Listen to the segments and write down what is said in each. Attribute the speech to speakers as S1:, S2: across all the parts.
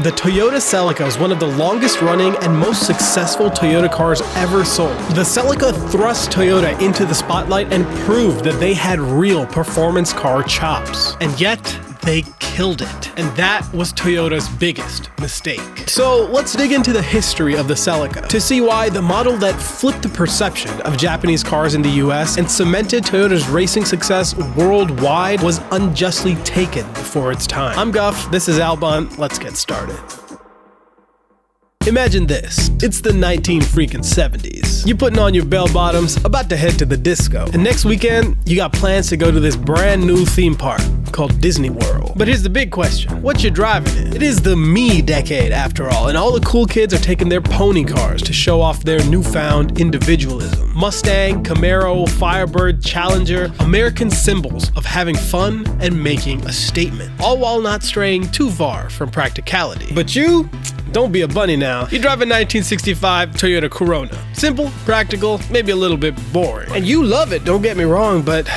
S1: The Toyota Celica is one of the longest running and most successful Toyota cars ever sold. The Celica thrust Toyota into the spotlight and proved that they had real performance car chops. And yet, they killed it. And that was Toyota's biggest mistake. So let's dig into the history of the Celica to see why the model that flipped the perception of Japanese cars in the US and cemented Toyota's racing success worldwide was unjustly taken before its time. I'm Guff, this is Albon, let's get started. Imagine this, it's the 1970s. You're putting on your bell bottoms, about to head to the disco. And next weekend, you got plans to go to this brand new theme park called Disney World. But here's the big question, what you driving in? It is the me decade after all, and all the cool kids are taking their pony cars to show off their newfound individualism. Mustang, Camaro, Firebird, Challenger, American symbols of having fun and making a statement, all while not straying too far from practicality. But you, don't be a bunny now. You drive a 1965 Toyota Corona. Simple, practical, maybe a little bit boring. And you love it, don't get me wrong, but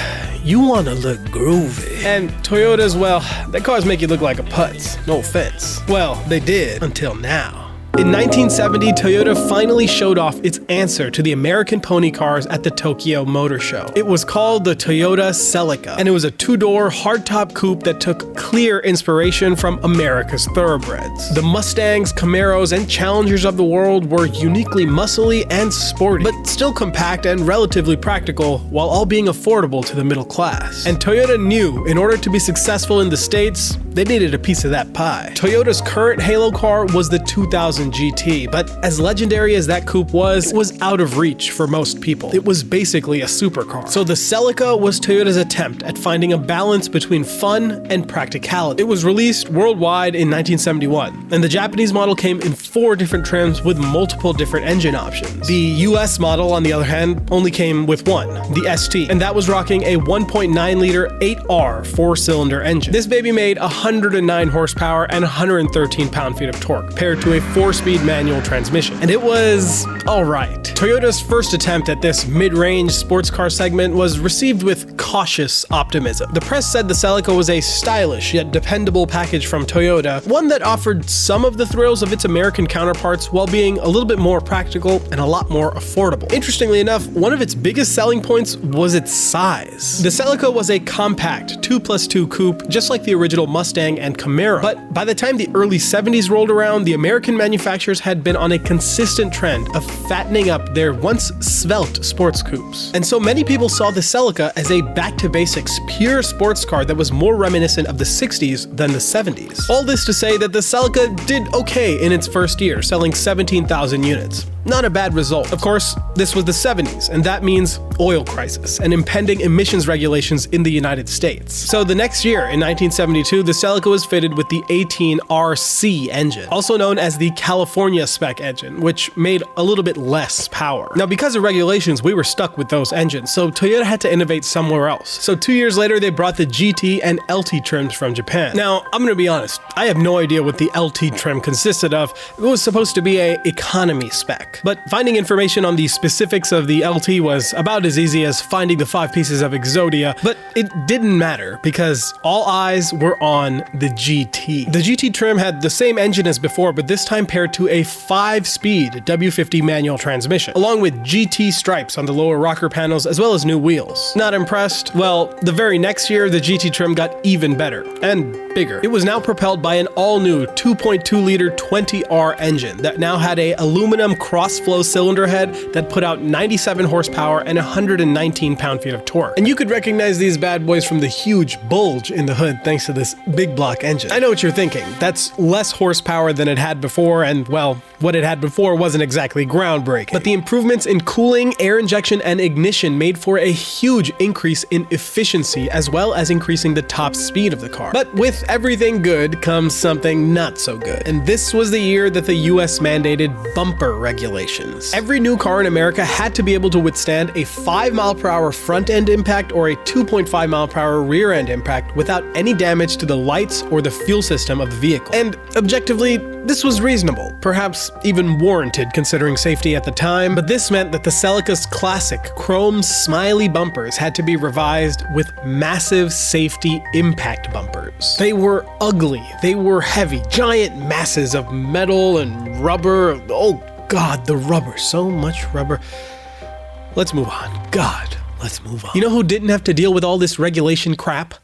S1: you want to look groovy. And Toyotas, well, their cars make you look like a putz. No offense. Well, they did until now. In 1970, Toyota finally showed off its answer to the American pony cars at the Tokyo Motor Show. It was called the Toyota Celica, and it was a two-door hardtop coupe that took clear inspiration from America's thoroughbreds. The Mustangs, Camaros, and Challengers of the world were uniquely muscly and sporty, but still compact and relatively practical, while all being affordable to the middle class. And Toyota knew in order to be successful in the States, they needed a piece of that pie. Toyota's current halo car was the 2000 GT, but as legendary as that coupe was, it was out of reach for most people. It was basically a supercar. So the Celica was Toyota's attempt at finding a balance between fun and practicality. It was released worldwide in 1971, and the Japanese model came in 4 different trims with multiple different engine options. The US model, on the other hand, only came with one, the ST, and that was rocking a 1.9-liter 8R 4-cylinder engine. This baby made 109 horsepower and 113 pound-feet of torque, paired to a 4-speed manual transmission. And it was alright. Toyota's first attempt at this mid-range sports car segment was received with cautious optimism. The press said the Celica was a stylish yet dependable package from Toyota, one that offered some of the thrills of its American counterparts while being a little bit more practical and a lot more affordable. Interestingly enough, one of its biggest selling points was its size. The Celica was a compact 2+2 coupe, just like the original Mustang and Camaro. But by the time the early 70s rolled around, the American manufacturers had been on a consistent trend of fattening up their once svelte sports coupes. And so many people saw the Celica as a back-to-basics pure sports car that was more reminiscent of the 60s than the 70s. All this to say that the Celica did okay in its first year, selling 17,000 units. Not a bad result. Of course, this was the 70s, and that means oil crisis and impending emissions regulations in the United States. So the next year, in 1972, the Celica was fitted with the 18RC engine, also known as the California spec engine, which made a little bit less power. Now, because of regulations, we were stuck with those engines, so Toyota had to innovate somewhere else. So 2 years later, they brought the GT and LT trims from Japan. Now, I'm gonna be honest, I have no idea what the LT trim consisted of. It was supposed to be an economy spec. But finding information on the specifics of the LT was about as easy as finding the 5 pieces of Exodia, but it didn't matter because all eyes were on the GT. The GT trim had the same engine as before, but this time paired to a 5-speed W50 manual transmission, along with GT stripes on the lower rocker panels as well as new wheels. Not impressed? Well, the very next year, the GT trim got even better and bigger. It was now propelled by an all-new 2.2-liter 20R engine that now had a aluminum cross-flow cylinder head that put out 97 horsepower and 119 pound-feet of torque. And you could recognize these bad boys from the huge bulge in the hood thanks to this big block engine. I know what you're thinking. That's less horsepower than it had before, and well, what it had before wasn't exactly groundbreaking. But the improvements in cooling, air injection, and ignition made for a huge increase in efficiency as well as increasing the top speed of the car. But with everything good comes something not so good. And this was the year that the US mandated bumper regulations regulations. Every new car in America had to be able to withstand a 5-mile-per-hour front-end impact or a 2.5-mile-per-hour rear-end impact without any damage to the lights or the fuel system of the vehicle. And objectively, this was reasonable, perhaps even warranted considering safety at the time, but this meant that the Celica's classic chrome smiley bumpers had to be revised with massive safety impact bumpers. They were ugly, they were heavy, giant masses of metal and rubber. Oh God, the rubber, so much rubber. Let's move on. God, let's move on. You know who didn't have to deal with all this regulation crap?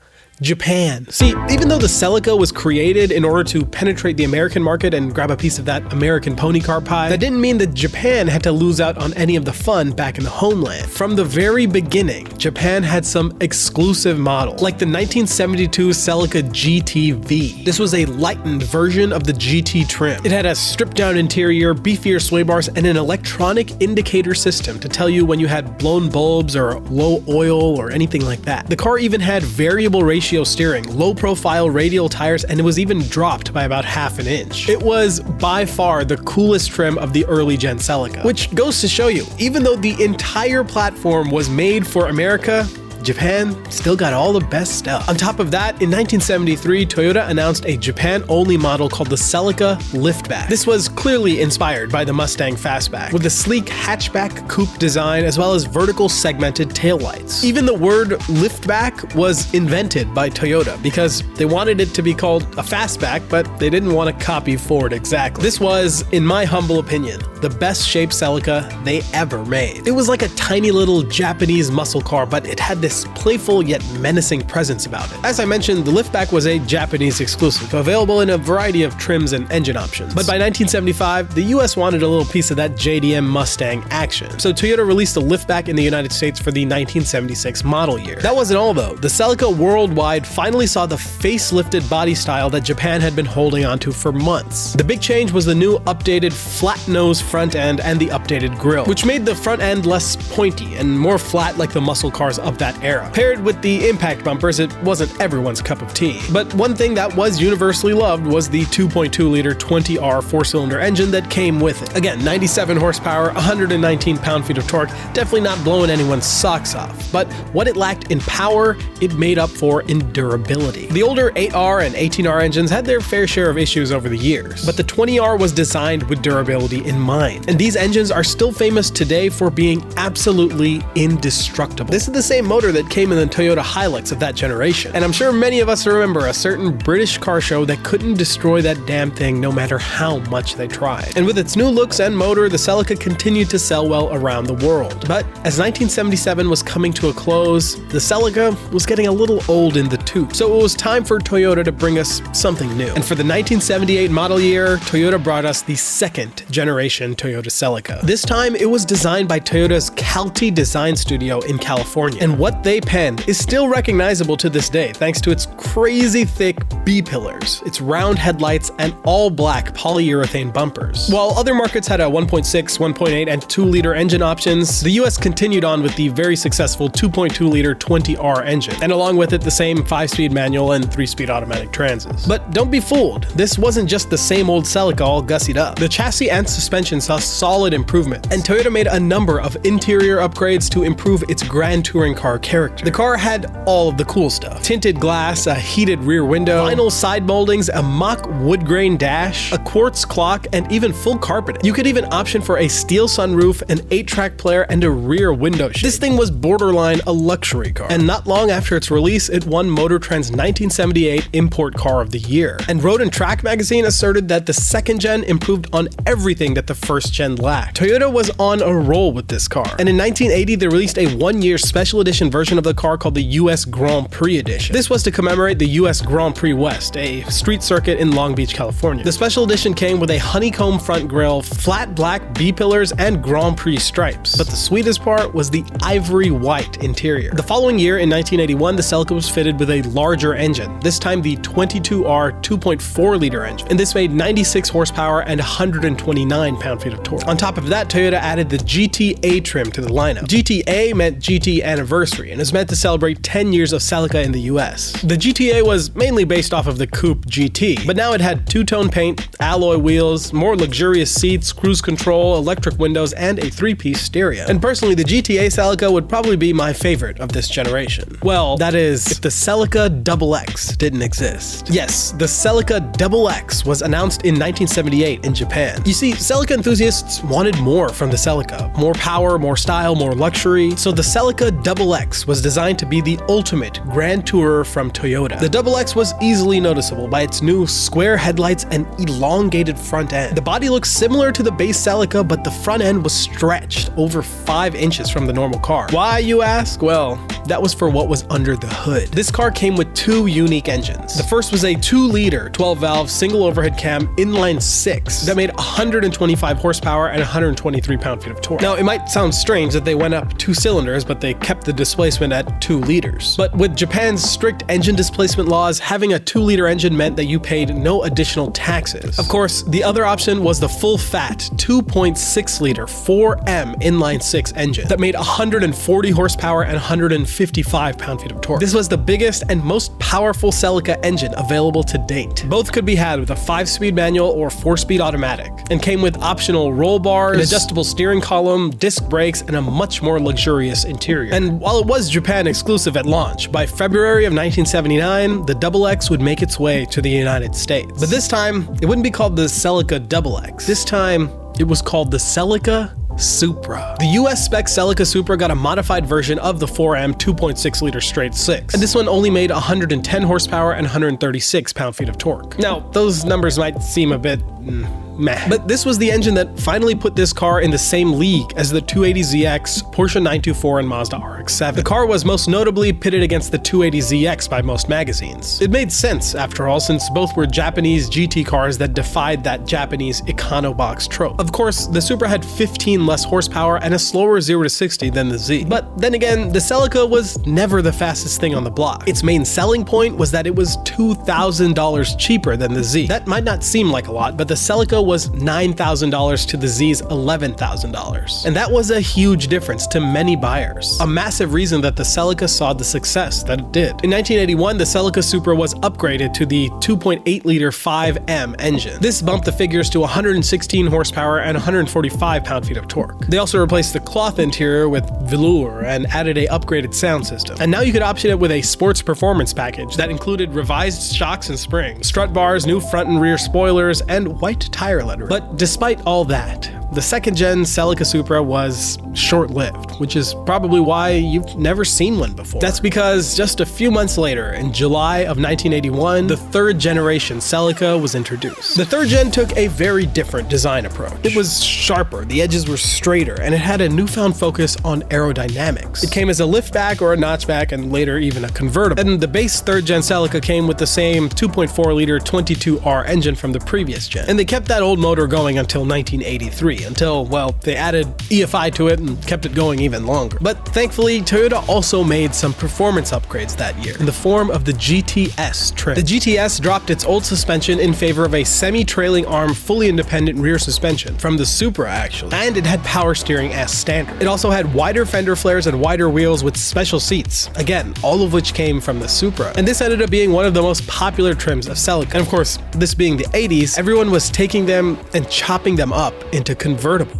S1: Japan. See, even though the Celica was created in order to penetrate the American market and grab a piece of that American pony car pie, that didn't mean that Japan had to lose out on any of the fun back in the homeland. From the very beginning, Japan had some exclusive models, like the 1972 Celica GT-V. This was a lightened version of the GT trim. It had a stripped-down interior, beefier sway bars, and an electronic indicator system to tell you when you had blown bulbs or low oil or anything like that. The car even had variable ratio steering, low-profile radial tires, and it was even dropped by about half an inch. It was by far the coolest trim of the early Gen Celica, which goes to show you, even though the entire platform was made for America, Japan still got all the best stuff. On top of that, in 1973, Toyota announced a Japan-only model called the Celica Liftback. This was clearly inspired by the Mustang Fastback, with a sleek hatchback coupe design as well as vertical segmented taillights. Even the word liftback was invented by Toyota because they wanted it to be called a fastback, but they didn't want to copy Ford exactly. This was, in my humble opinion, the best shaped Celica they ever made. It was like a tiny little Japanese muscle car, but it had this playful yet menacing presence about it. As I mentioned, the liftback was a Japanese exclusive, available in a variety of trims and engine options. But by 1975, the US wanted a little piece of that JDM Mustang action. So Toyota released the liftback in the United States for the 1976 model year. That wasn't all though. The Celica worldwide finally saw the facelifted body style that Japan had been holding onto for months. The big change was the new updated flat nose front end and the updated grille, which made the front end less pointy and more flat like the muscle cars of that era. Paired with the impact bumpers, it wasn't everyone's cup of tea. But one thing that was universally loved was the 2.2-liter 20R 4-cylinder engine that came with it. Again, 97 horsepower, 119 pound-feet of torque, definitely not blowing anyone's socks off. But what it lacked in power, it made up for in durability. The older 8R and 18R engines had their fair share of issues over the years, but the 20R was designed with durability in mind. And these engines are still famous today for being absolutely indestructible. This is the same motor that came in the Toyota Hilux of that generation. And I'm sure many of us remember a certain British car show that couldn't destroy that damn thing no matter how much they tried. And with its new looks and motor, the Celica continued to sell well around the world. But as 1977 was coming to a close, the Celica was getting a little old in the tooth. So it was time for Toyota to bring us something new. And for the 1978 model year, Toyota brought us the second generation Toyota Celica. This time, it was designed by Toyota's Calty Design Studio in California. And what they penned is still recognizable to this day thanks to its crazy thick B-pillars, its round headlights, and all-black polyurethane bumpers. While other markets had a 1.6, 1.8, and 2-liter engine options, the US continued on with the very successful 2.2-liter 20R engine, and along with it the same 5-speed manual and 3-speed automatic transes. But don't be fooled, this wasn't just the same old Celica all gussied up. The chassis and suspension saw solid improvement, and Toyota made a number of interior upgrades to improve its grand touring car character. The car had all of the cool stuff. Tinted glass, a heated rear window, vinyl side moldings, a mock wood grain dash, a quartz clock, and even full carpeting. You could even option for a steel sunroof, an 8-track player, and a rear window shade. This thing was borderline a luxury car. And not long after its release, it won Motor Trend's 1978 Import Car of the Year. And Road & Track magazine asserted that the second gen improved on everything that the first gen lacked. Toyota was on a roll with this car. And in 1980, they released a 1-year special edition version of the car called the US Grand Prix Edition. This was to commemorate the US Grand Prix West, a street circuit in Long Beach, California. The special edition came with a honeycomb front grille, flat black B-pillars, and Grand Prix stripes. But the sweetest part was the ivory white interior. The following year, in 1981, the Celica was fitted with a larger engine, this time the 22R 2.4-liter engine, and this made 96 horsepower and 129 pound-feet of torque. On top of that, Toyota added the GTA trim to the lineup. GTA meant GT Anniversary, anniversary and is meant to celebrate 10 years of Celica in the US. The GTA was mainly based off of the Coupe GT, but now it had two-tone paint, alloy wheels, more luxurious seats, cruise control, electric windows, and a 3-piece stereo. And personally, the GTA Celica would probably be my favorite of this generation. Well, that is, if the Celica XX didn't exist. Yes, the Celica XX was announced in 1978 in Japan. You see, Celica enthusiasts wanted more from the Celica. More power, more style, more luxury. So the Celica XX was designed to be the ultimate grand tourer from Toyota. The XX was easily noticeable by its new square headlights and elongated front end. The body looks similar to the base Celica, but the front end was stretched over 5 inches from the normal car. Why, you ask? Well, that was for what was under the hood. This car came with 2 unique engines. The first was a 2-liter 12-valve single overhead cam inline 6 that made 125 horsepower and 123 pound-feet of torque. Now, it might sound strange that they went up 2 cylinders, but they kept the displacement at 2 liters. But with Japan's strict engine displacement laws, having a 2-liter engine meant that you paid no additional taxes. Of course, the other option was the full-fat 2.6-liter 4M inline 6 engine that made 140 horsepower and 155 pound-feet of torque. This was the biggest and most powerful Celica engine available to date. Both could be had with a 5-speed manual or 4-speed automatic, and came with optional roll bars, an adjustable steering column, disc brakes, and a much more luxurious interior. And while it was Japan exclusive at launch, by February of 1979, the XX would make its way to the United States. But this time, it wouldn't be called the Celica XX. This time, it was called the Celica Supra. The US spec Celica Supra got a modified version of the 4M 2.6-liter straight 6, and this one only made 110 horsepower and 136 pound-feet of torque. Now, those numbers might seem a bit meh, but this was the engine that finally put this car in the same league as the 280ZX, Porsche 924, and Mazda RX-7. The car was most notably pitted against the 280ZX by most magazines. It made sense, after all, since both were Japanese GT cars that defied that Japanese econo-box trope. Of course, the Supra had 15 less horsepower and a slower 0 to 60 than the Z. But then again, the Celica was never the fastest thing on the block. Its main selling point was that it was $2,000 cheaper than the Z. That might not seem like a lot, but the Celica was $9,000 to the Z's $11,000. And that was a huge difference to many buyers. A massive reason that the Celica saw the success that it did. In 1981, the Celica Supra was upgraded to the 2.8-liter 5M engine. This bumped the figures to 116 horsepower and 145 pound-feet of torque. They also replaced the cloth interior with velour and added a upgraded sound system. And now you could option it with a sports performance package that included revised shocks and springs, strut bars, new front and rear spoilers, and white tire lettering. But despite all that, the second gen Celica Supra was short-lived, which is probably why you've never seen one before. That's because just a few months later, in July of 1981, the third generation Celica was introduced. The third gen took a very different design approach. It was sharper, the edges were straighter, and it had a newfound focus on aerodynamics. It came as a liftback or a notchback, and later even a convertible. And the base third gen Celica came with the same 2.4-liter 22R engine from the previous gen. And they kept that old motor going until 1983. Until, well, they added EFI to it and kept it going even longer. But thankfully, Toyota also made some performance upgrades that year in the form of the GTS trim. The GTS dropped its old suspension in favor of a semi-trailing arm, fully independent rear suspension from the Supra, actually, and it had power steering as standard. It also had wider fender flares and wider wheels with special seats, again, all of which came from the Supra. And this ended up being one of the most popular trims of Celica. And of course, this being the 80s, everyone was taking them and chopping them up into convertible.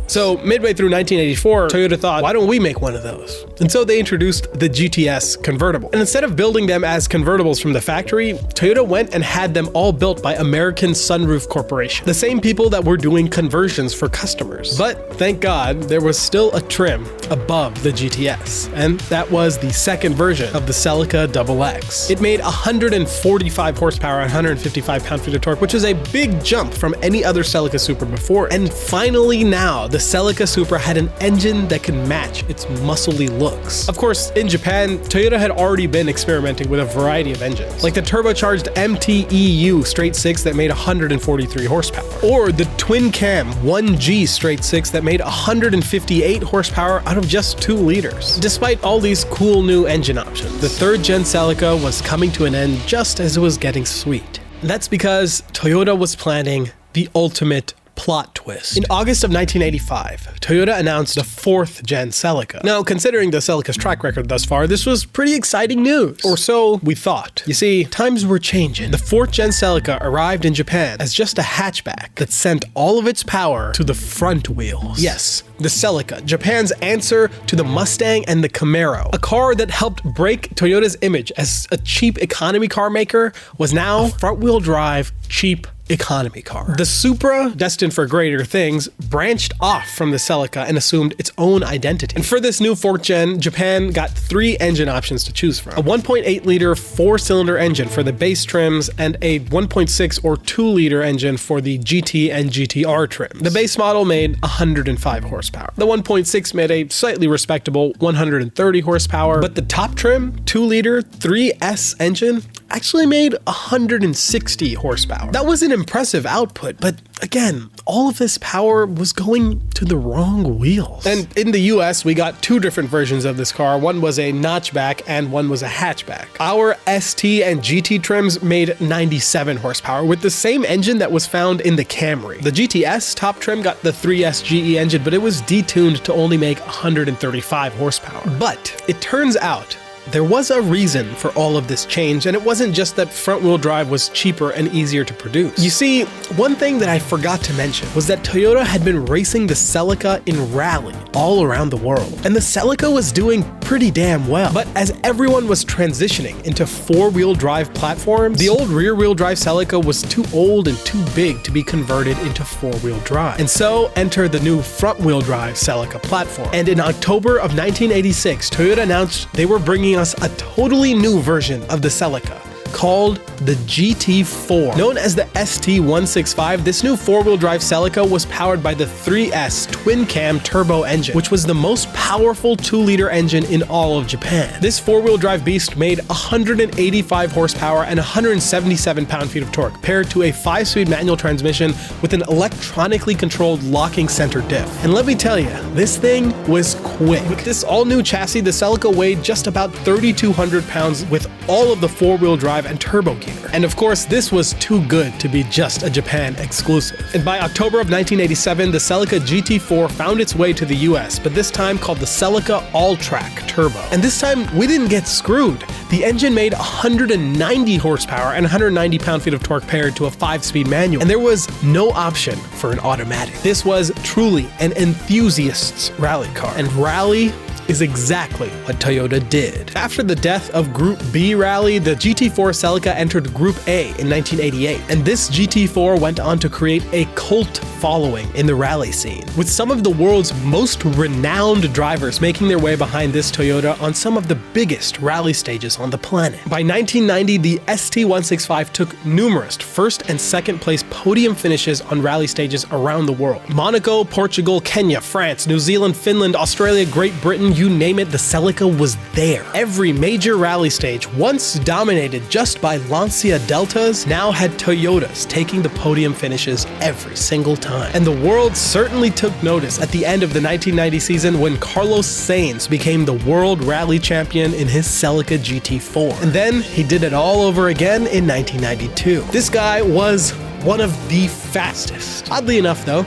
S1: So midway through 1984, Toyota thought, why don't we make one of those? And so they introduced the GTS convertible. And instead of building them as convertibles from the factory, Toyota went and had them all built by American Sunroof Corporation, the same people that were doing conversions for customers. But thank God, there was still a trim above the GTS, and that was the second version of the Celica XX. It made 145 horsepower and 155 pound-feet of torque, which is a big jump from any other Celica Supra before. And finally now, the Celica Supra had an engine that could match its muscly looks. Of course, in Japan, Toyota had already been experimenting with a variety of engines, like the turbocharged MT-EU straight 6 that made 143 horsepower, or the twin-cam 1G straight 6 that made 158 horsepower out of just 2 liters. Despite all these cool new engine options, the third gen Celica was coming to an end just as it was getting sweet. That's because Toyota was planning the ultimate Plot twist. In August of 1985, Toyota announced the Fourth Gen Celica. Now, considering the Celica's track record thus far, this was pretty exciting news. Or so we thought. You see, times were changing. The Fourth Gen Celica arrived in Japan as just a hatchback that sent all of its power to the front wheels. Yes, the Celica, Japan's answer to the Mustang and the Camaro. A car that helped break Toyota's image as a cheap economy car maker was now a front-wheel drive, cheap economy car. The Supra, destined for greater things, branched off from the Celica and assumed its own identity. And for this new 4th gen, Japan got 3 engine options to choose from. A 1.8-liter 4-cylinder engine for the base trims and a 1.6 or 2-liter engine for the GT and GTR trims. The base model made 105 horsepower. The 1.6 made a slightly respectable 130 horsepower, but the top trim 2-liter 3S engine actually made 160 horsepower. That was an impressive output, but again, all of this power was going to the wrong wheels. And in the US, we got 2 different versions of this car. One was a notchback and one was a hatchback. Our ST and GT trims made 97 horsepower with the same engine that was found in the Camry. The GTS top trim got the 3S GE engine, but it was detuned to only make 135 horsepower. But it turns out there was a reason for all of this change, and it wasn't just that front-wheel drive was cheaper and easier to produce. You see, one thing that I forgot to mention was that Toyota had been racing the Celica in rally all around the world, and the Celica was doing pretty damn well. But as everyone was transitioning into 4-wheel drive platforms, the old rear-wheel drive Celica was too old and too big to be converted into 4-wheel drive. And so entered the new front-wheel drive Celica platform. And in October of 1986, Toyota announced they were bringing us a totally new version of the Celica called the GT4. Known as the ST165, this new 4-wheel drive Celica was powered by the 3S twin-cam turbo engine, which was the most powerful 2-liter engine in all of Japan. This 4-wheel drive beast made 185 horsepower and 177 pound-feet of torque, paired to a 5-speed manual transmission with an electronically controlled locking center diff. And let me tell you, this thing was quick. With this all-new chassis, the Celica weighed just about 3,200 pounds with all of the 4-wheel drive and turbo gear. And of course, this was too good to be just a Japan exclusive. And by October of 1987, the Celica GT4 found its way to the US, but this time called the Celica All-Trac Turbo. And this time, we didn't get screwed. The engine made 190 horsepower and 190 pound-feet of torque paired to a 5-speed manual, and there was no option for an automatic. This was truly an enthusiast's rally car, and rally is exactly what Toyota did. After the death of Group B rally, the GT4 Celica entered Group A in 1988, and this GT4 went on to create a cult following in the rally scene, with some of the world's most renowned drivers making their way behind this Toyota on some of the biggest rally stages on the planet. By 1990, the ST165 took numerous first and second place podium finishes on rally stages around the world. Monaco, Portugal, Kenya, France, New Zealand, Finland, Australia, Great Britain, you name it, the Celica was there. Every major rally stage, once dominated just by Lancia Deltas, now had Toyotas taking the podium finishes every single time. And the world certainly took notice at the end of the 1990 season when Carlos Sainz became the world rally champion in his Celica GT4. And then he did it all over again in 1992. This guy was one of the fastest. Oddly enough though,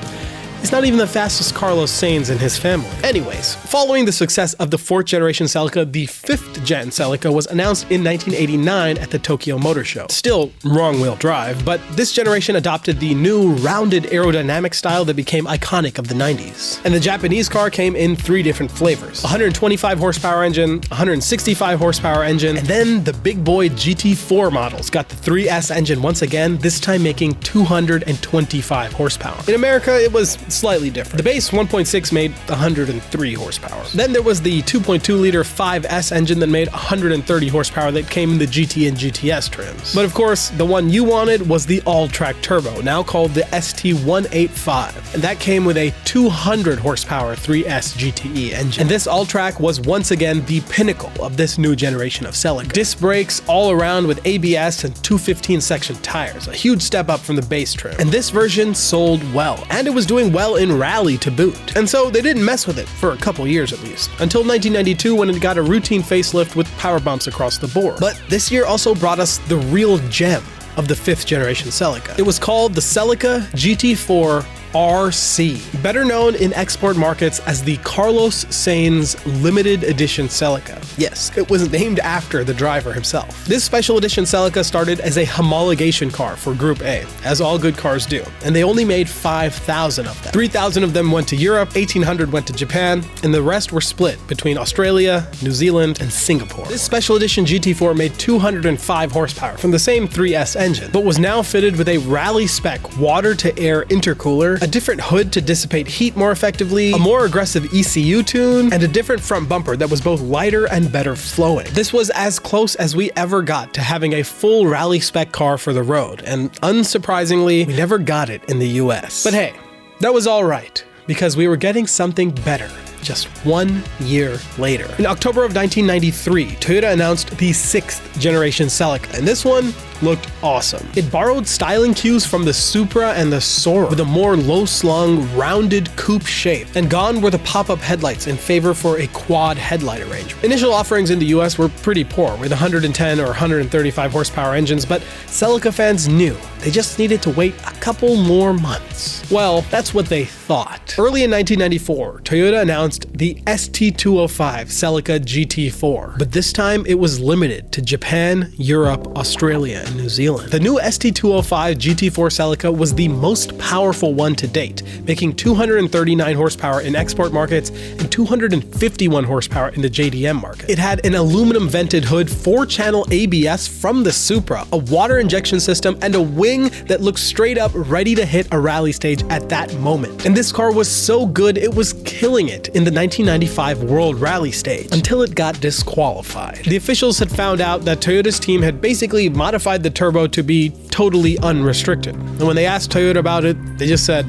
S1: he's not even the fastest Carlos Sainz in his family. Anyways, following the success of the 4th generation Celica, the 5th gen Celica was announced in 1989 at the Tokyo Motor Show. Still wrong-wheel drive, but this generation adopted the new rounded aerodynamic style that became iconic of the 90s. And the Japanese car came in 3 different flavors: 125 horsepower engine, 165 horsepower engine, and then the big boy GT4 models got the 3S engine once again, this time making 225 horsepower. In America, it was slightly different. The base 1.6 made 103 horsepower. Then there was the 2.2-liter 5S engine that made 130 horsepower that came in the GT and GTS trims. But of course, the one you wanted was the All-Trac Turbo, now called the ST185. And that came with a 200 horsepower 3S GTE engine. And this All-Trac was once again the pinnacle of this new generation of Celica. Disc brakes all around with ABS and 215 section tires, a huge step up from the base trim. And this version sold well, and it was doing well in rally to boot. And so they didn't mess with it for a couple years at least, until 1992 when it got a routine facelift with power bumps across the board. But this year also brought us the real gem of the 5th generation Celica. It was called the Celica GT4 RC, better known in export markets as the Carlos Sainz limited edition Celica. Yes, it was named after the driver himself. This special edition Celica started as a homologation car for Group A, as all good cars do, and they only made 5,000 of them. 3,000 of them went to Europe, 1,800 went to Japan, and the rest were split between Australia, New Zealand, and Singapore. This special edition GT4 made 205 horsepower from the same 3S engine, but was now fitted with a rally-spec water-to-air intercooler, a different hood to dissipate heat more effectively, a more aggressive ECU tune, and a different front bumper that was both lighter and better flowing. This was as close as we ever got to having a full rally-spec car for the road, and unsurprisingly, we never got it in the US. But hey, that was alright, because we were getting something better just 1 year later. In October of 1993, Toyota announced the 6th generation Celica, and this one looked awesome. It borrowed styling cues from the Supra and the Sora, with a more low-slung, rounded coupe shape, and gone were the pop-up headlights in favor for a quad headlight arrangement. Initial offerings in the US were pretty poor, with 110 or 135 horsepower engines, but Celica fans knew they just needed to wait a couple more months. Well, that's what they thought. Early in 1994, Toyota announced the ST205 Celica GT4, but this time it was limited to Japan, Europe, Australia, and New Zealand. The new ST205 GT4 Celica was the most powerful one to date, making 239 horsepower in export markets and 251 horsepower in the JDM market. It had an aluminum vented hood, 4-channel ABS from the Supra, a water injection system, and a wing that looked straight up ready to hit a rally stage at that moment. And this car was so good it was killing it in the 1995 World Rally stage, until it got disqualified. The officials had found out that Toyota's team had basically modified the turbo to be totally unrestricted. And when they asked Toyota about it, they just said,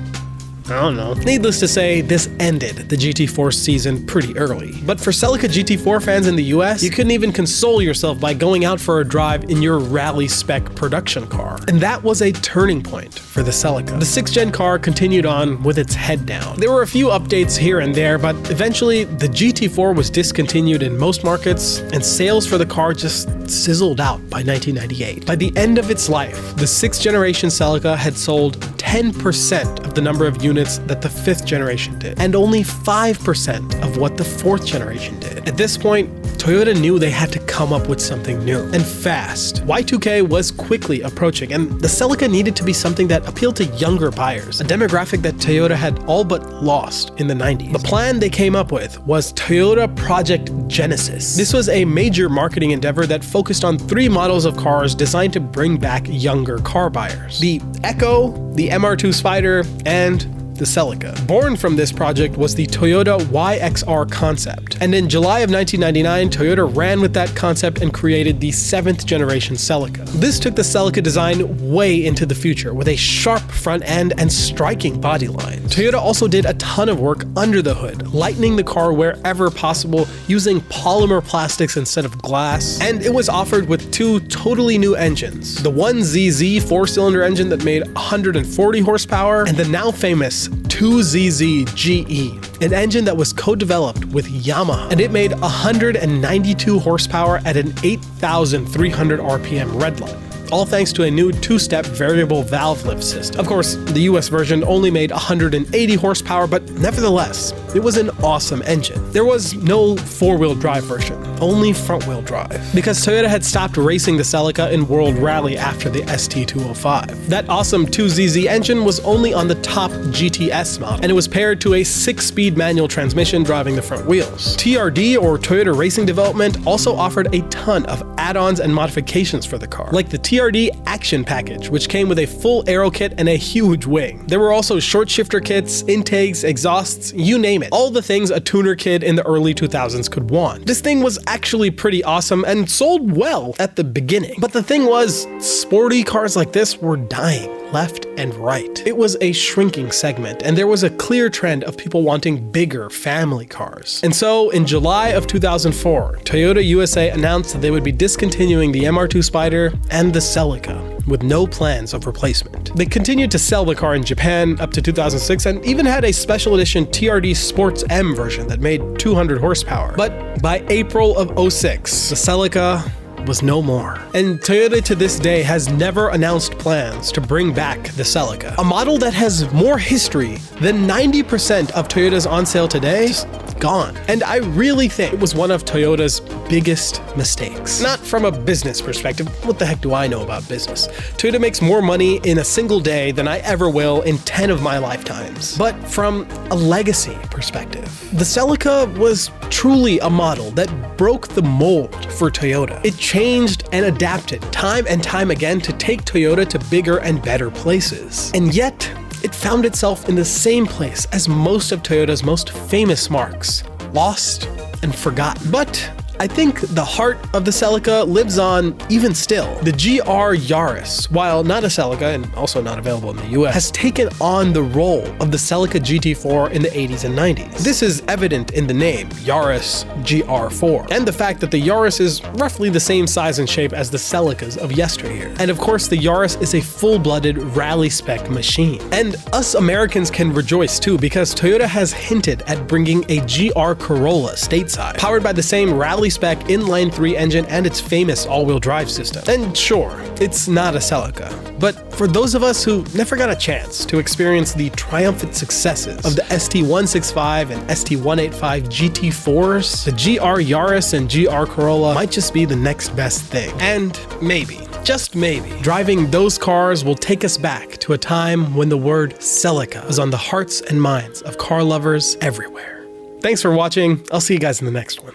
S1: I don't know. Needless to say, this ended the GT4 season pretty early. But for Celica GT4 fans in the US, you couldn't even console yourself by going out for a drive in your rally spec production car. And that was a turning point for the Celica. The 6th gen car continued on with its head down. There were a few updates here and there, but eventually the GT4 was discontinued in most markets, and sales for the car just sizzled out by 1998. By the end of its life, the 6th generation Celica had sold 10% of the number of units that the 5th generation did, and only 5% of what the 4th generation did. At this point, Toyota knew they had to come up with something new, and fast. Y2K was quickly approaching, and the Celica needed to be something that appealed to younger buyers, a demographic that Toyota had all but lost in the 90s. The plan they came up with was Toyota Project Genesis. This was a major marketing endeavor that focused on 3 models of cars designed to bring back younger car buyers: the Echo, the MR2 Spider, and the Celica. Born from this project was the Toyota YXR concept, and in July of 1999, Toyota ran with that concept and created the 7th generation Celica. This took the Celica design way into the future, with a sharp front end and striking body line. Toyota also did a ton of work under the hood, lightening the car wherever possible, using polymer plastics instead of glass, and it was offered with 2 totally new engines: the 1ZZ 4-cylinder engine that made 140 horsepower, and the now famous 2ZZ GE, an engine that was co-developed with Yamaha, and it made 192 horsepower at an 8,300 RPM redline, all thanks to a new 2-step variable valve lift system. Of course, the US version only made 180 horsepower, but nevertheless, it was an awesome engine. There was no 4-wheel drive version, only front-wheel drive, because Toyota had stopped racing the Celica in World Rally after the ST205. That awesome 2ZZ engine was only on the top GTS model, and it was paired to a 6-speed manual transmission driving the front wheels. TRD, or Toyota Racing Development, also offered a ton of add-ons and modifications for the car, like the TRD Action Package, which came with a full aero kit and a huge wing. There were also short shifter kits, intakes, exhausts, you name it. All the things a tuner kid in the early 2000s could want. This thing was actually pretty awesome and sold well at the beginning. But the thing was, sporty cars like this were dying left and right. It was a shrinking segment, and there was a clear trend of people wanting bigger family cars. And so, in July of 2004, Toyota USA announced that they would be discontinuing the MR2 Spider and the Celica, with no plans of replacement. They continued to sell the car in Japan up to 2006, and even had a special edition TRD Sports M version that made 200 horsepower. But by April of 2006, the Celica was no more. And Toyota to this day has never announced plans to bring back the Celica, a model that has more history than 90% of Toyotas on sale today. Just gone. And I really think it was one of Toyota's biggest mistakes. Not from a business perspective. What the heck do I know about business? Toyota makes more money in a single day than I ever will in 10 of my lifetimes. But from a legacy perspective, the Celica was truly a model that broke the mold for Toyota. It changed and adapted time and time again to take Toyota to bigger and better places. And yet, it found itself in the same place as most of Toyota's most famous marques, lost and forgotten. But I think the heart of the Celica lives on even still. The GR Yaris, while not a Celica and also not available in the US, has taken on the role of the Celica GT4 in the 80s and 90s. This is evident in the name, Yaris GR4, and the fact that the Yaris is roughly the same size and shape as the Celicas of yesteryear. And of course, the Yaris is a full-blooded rally spec machine. And us Americans can rejoice too, because Toyota has hinted at bringing a GR Corolla stateside, powered by the same rally spec inline 3 engine and its famous all-wheel drive system. And sure, it's not a Celica, but for those of us who never got a chance to experience the triumphant successes of the ST165 and ST185 GT4s, the GR Yaris and GR Corolla might just be the next best thing. And maybe, just maybe, driving those cars will take us back to a time when the word Celica was on the hearts and minds of car lovers everywhere. Thanks for watching. I'll see you guys in the next one.